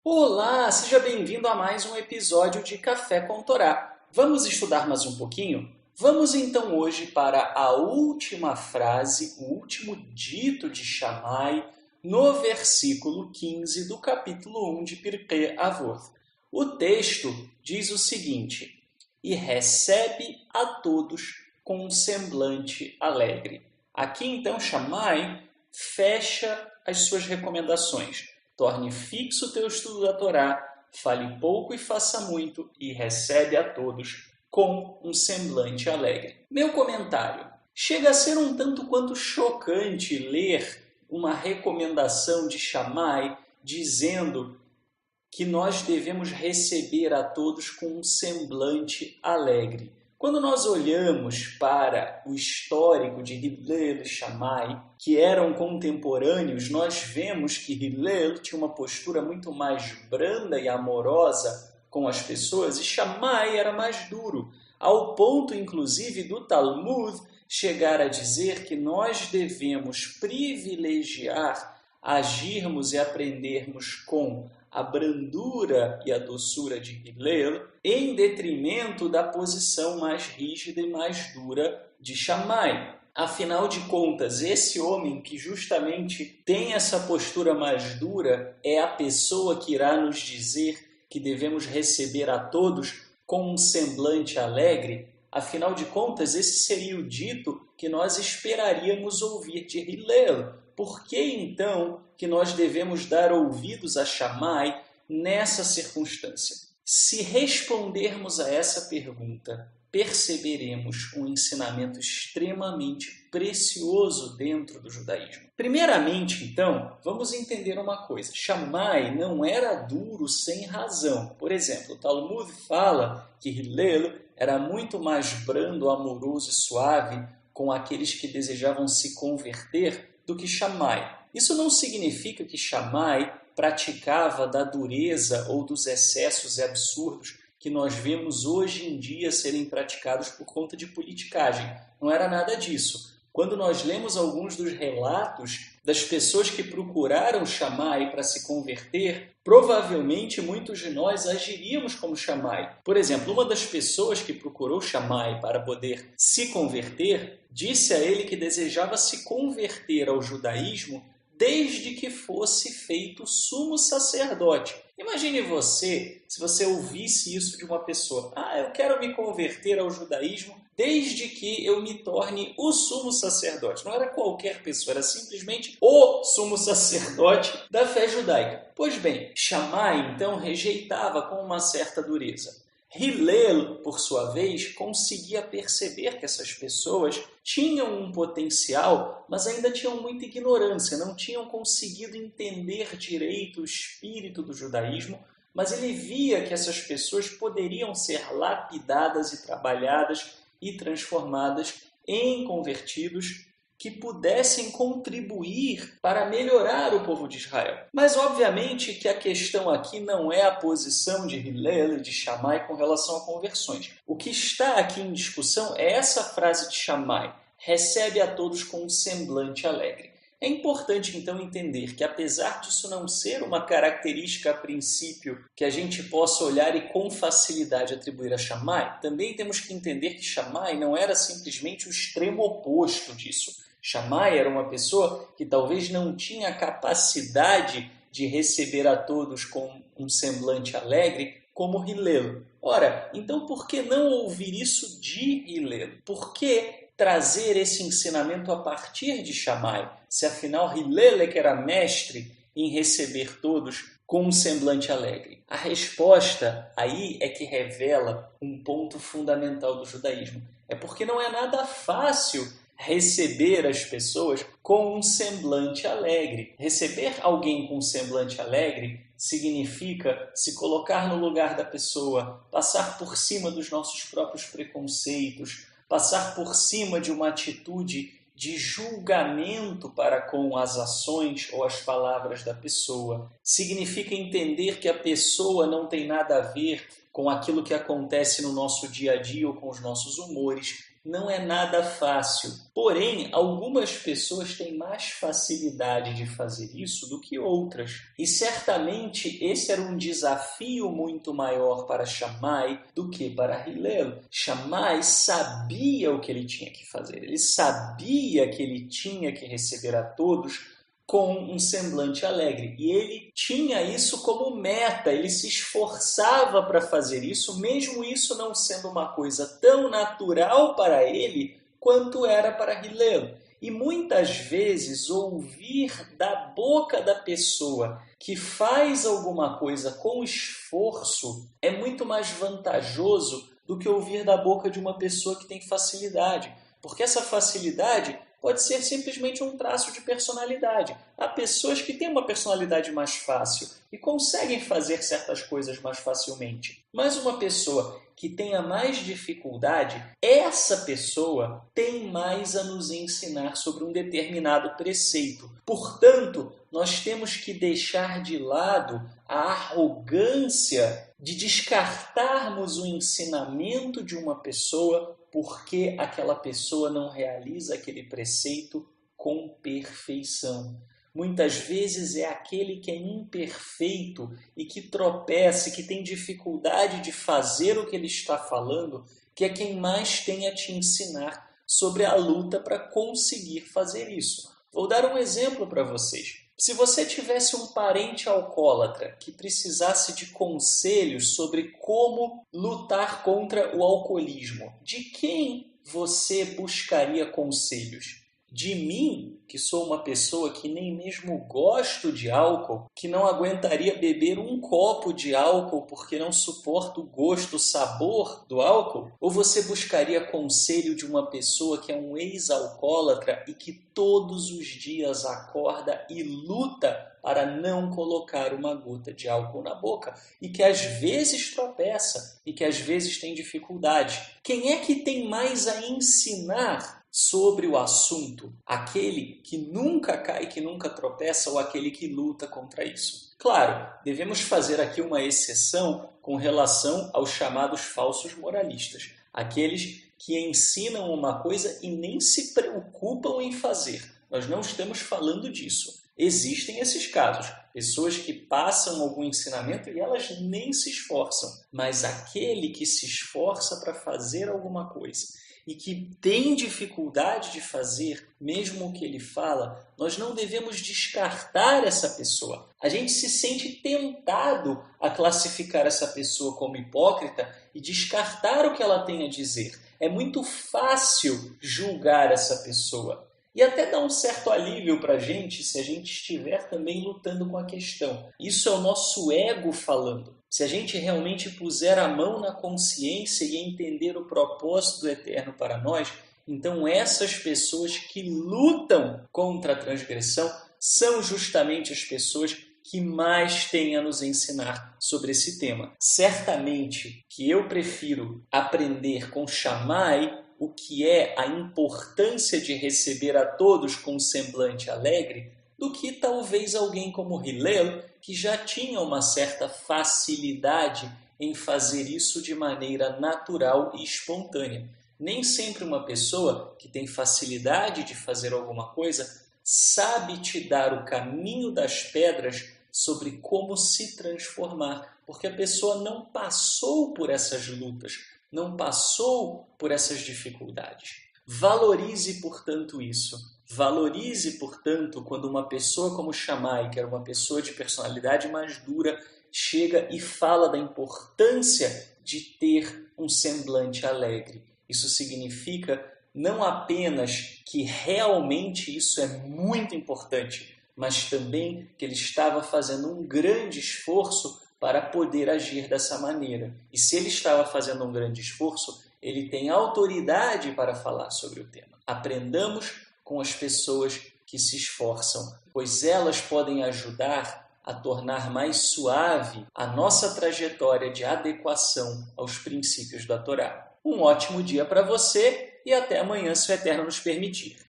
Olá, seja bem-vindo a mais um episódio de Café com Torá. Vamos estudar mais um pouquinho? Vamos então hoje para a última frase, o último dito de Shammai no versículo 15 do capítulo 1 de Pirkei Avot. O texto diz o seguinte: e recebe a todos com um semblante alegre. Aqui então Shammai fecha as suas recomendações. Torne fixo o teu estudo da Torá, fale pouco e faça muito, e recebe a todos com um semblante alegre. Meu comentário. Chega a ser um tanto quanto chocante ler uma recomendação de Shammai dizendo que nós devemos receber a todos com um semblante alegre. Quando nós olhamos para o histórico de Hillel e Shammai, que eram contemporâneos, nós vemos que Hillel tinha uma postura muito mais branda e amorosa com as pessoas e Shammai era mais duro, ao ponto, inclusive, do Talmud chegar a dizer que nós devemos privilegiar, agirmos e aprendermos com a brandura e a doçura de Hillel, em detrimento da posição mais rígida e mais dura de Shammai. Afinal de contas, esse homem que justamente tem essa postura mais dura é a pessoa que irá nos dizer que devemos receber a todos com um semblante alegre. Afinal de contas, esse seria o dito que nós esperaríamos ouvir de Hillel. Por que então que nós devemos dar ouvidos a Shammai nessa circunstância? Se respondermos a essa pergunta, perceberemos um ensinamento extremamente precioso dentro do judaísmo. Primeiramente, então, vamos entender uma coisa. Shammai não era duro sem razão. Por exemplo, o Talmud fala que Hillel era muito mais brando, amoroso e suave com aqueles que desejavam se converter do que Shammai. Isso não significa que Shammai praticava da dureza ou dos excessos e absurdos que nós vemos hoje em dia serem praticados por conta de politicagem. Não era nada disso. Quando nós lemos alguns dos relatos das pessoas que procuraram Shammai para se converter, provavelmente muitos de nós agiríamos como Shammai. Por exemplo, uma das pessoas que procurou Shammai para poder se converter, disse a ele que desejava se converter ao judaísmo desde que fosse feito sumo sacerdote. Imagine você, se você ouvisse isso de uma pessoa. Eu quero me converter ao judaísmo desde que eu me torne o sumo sacerdote. Não era qualquer pessoa, era simplesmente o sumo sacerdote da fé judaica. Pois bem, Shammai, então, rejeitava com uma certa dureza. Hillel, por sua vez, conseguia perceber que essas pessoas tinham um potencial, mas ainda tinham muita ignorância, não tinham conseguido entender direito o espírito do judaísmo, mas ele via que essas pessoas poderiam ser lapidadas e trabalhadas e transformadas em convertidos que pudessem contribuir para melhorar o povo de Israel. Mas, obviamente, que a questão aqui não é a posição de Hillel e de Shammai com relação a conversões. O que está aqui em discussão é essa frase de Shammai: recebe a todos com um semblante alegre. É importante, então, entender que, apesar disso não ser uma característica a princípio que a gente possa olhar e com facilidade atribuir a Shammai, também temos que entender que Shammai não era simplesmente o extremo oposto disso. Shammai era uma pessoa que talvez não tinha a capacidade de receber a todos com um semblante alegre como Hillel. Ora, então por que não ouvir isso de Hillel? Por que trazer esse ensinamento a partir de Shammai, se afinal Hillel é que era mestre em receber todos com um semblante alegre? A resposta aí é que revela um ponto fundamental do judaísmo. É porque não é nada fácil receber as pessoas com um semblante alegre. Receber alguém com um semblante alegre significa se colocar no lugar da pessoa, passar por cima dos nossos próprios preconceitos, passar por cima de uma atitude de julgamento para com as ações ou as palavras da pessoa. Significa entender que a pessoa não tem nada a ver com aquilo que acontece no nosso dia a dia ou com os nossos humores. não é nada fácil. Porém, algumas pessoas têm mais facilidade de fazer isso do que outras. E certamente esse era um desafio muito maior para Shammai do que para Hillel. Shammai sabia o que ele tinha que fazer. Ele sabia que ele tinha que receber a todos com um semblante alegre. E ele tinha isso como meta, ele se esforçava para fazer isso, mesmo isso não sendo uma coisa tão natural para ele quanto era para Hillel. E muitas vezes ouvir da boca da pessoa que faz alguma coisa com esforço é muito mais vantajoso do que ouvir da boca de uma pessoa que tem facilidade. Porque essa facilidade pode ser simplesmente um traço de personalidade. Há pessoas que têm uma personalidade mais fácil e conseguem fazer certas coisas mais facilmente. Mas uma pessoa que tenha mais dificuldade, essa pessoa tem mais a nos ensinar sobre um determinado preceito. Portanto, nós temos que deixar de lado a arrogância de descartarmos o ensinamento de uma pessoa porque aquela pessoa não realiza aquele preceito com perfeição. Muitas vezes é aquele que é imperfeito e que tropeça, que tem dificuldade de fazer o que ele está falando, que é quem mais tem a te ensinar sobre a luta para conseguir fazer isso. Vou dar um exemplo para vocês. Se você tivesse um parente alcoólatra que precisasse de conselhos sobre como lutar contra o alcoolismo, de quem você buscaria conselhos? De mim, que sou uma pessoa que nem mesmo gosto de álcool, que não aguentaria beber um copo de álcool porque não suporto o gosto, o sabor do álcool? Ou você buscaria conselho de uma pessoa que é um ex-alcoólatra e que todos os dias acorda e luta para não colocar uma gota de álcool na boca e que às vezes tropeça e que às vezes tem dificuldade? Quem é que tem mais a ensinar sobre o assunto? Aquele que nunca cai, que nunca tropeça, ou aquele que luta contra isso? Claro, devemos fazer aqui uma exceção com relação aos chamados falsos moralistas, aqueles que ensinam uma coisa e nem se preocupam em fazer. Nós não estamos falando disso. Existem esses casos, pessoas que passam algum ensinamento e elas nem se esforçam, mas aquele que se esforça para fazer alguma coisa e que tem dificuldade de fazer, mesmo o que ele fala, nós não devemos descartar essa pessoa. A gente se sente tentado a classificar essa pessoa como hipócrita e descartar o que ela tem a dizer. É muito fácil julgar essa pessoa. E até dá um certo alívio para a gente se a gente estiver também lutando com a questão. Isso é o nosso ego falando. Se a gente realmente puser a mão na consciência e entender o propósito do Eterno para nós, então essas pessoas que lutam contra a transgressão são justamente as pessoas que mais têm a nos ensinar sobre esse tema. Certamente que eu prefiro aprender com Shammai o que é a importância de receber a todos com um semblante alegre, do que talvez alguém como Hillel, que já tinha uma certa facilidade em fazer isso de maneira natural e espontânea. Nem sempre uma pessoa que tem facilidade de fazer alguma coisa sabe te dar o caminho das pedras sobre como se transformar, porque a pessoa não passou por essas lutas, não passou por essas dificuldades. Valorize, portanto, isso. Valorize, portanto, quando uma pessoa como Shammai, que era uma pessoa de personalidade mais dura, chega e fala da importância de ter um semblante alegre. Isso significa não apenas que realmente isso é muito importante, mas também que ele estava fazendo um grande esforço para poder agir dessa maneira. E se ele estava fazendo um grande esforço, ele tem autoridade para falar sobre o tema. Aprendamos com as pessoas que se esforçam, pois elas podem ajudar a tornar mais suave a nossa trajetória de adequação aos princípios da Torá. Um ótimo dia para você e até amanhã, se o Eterno nos permitir.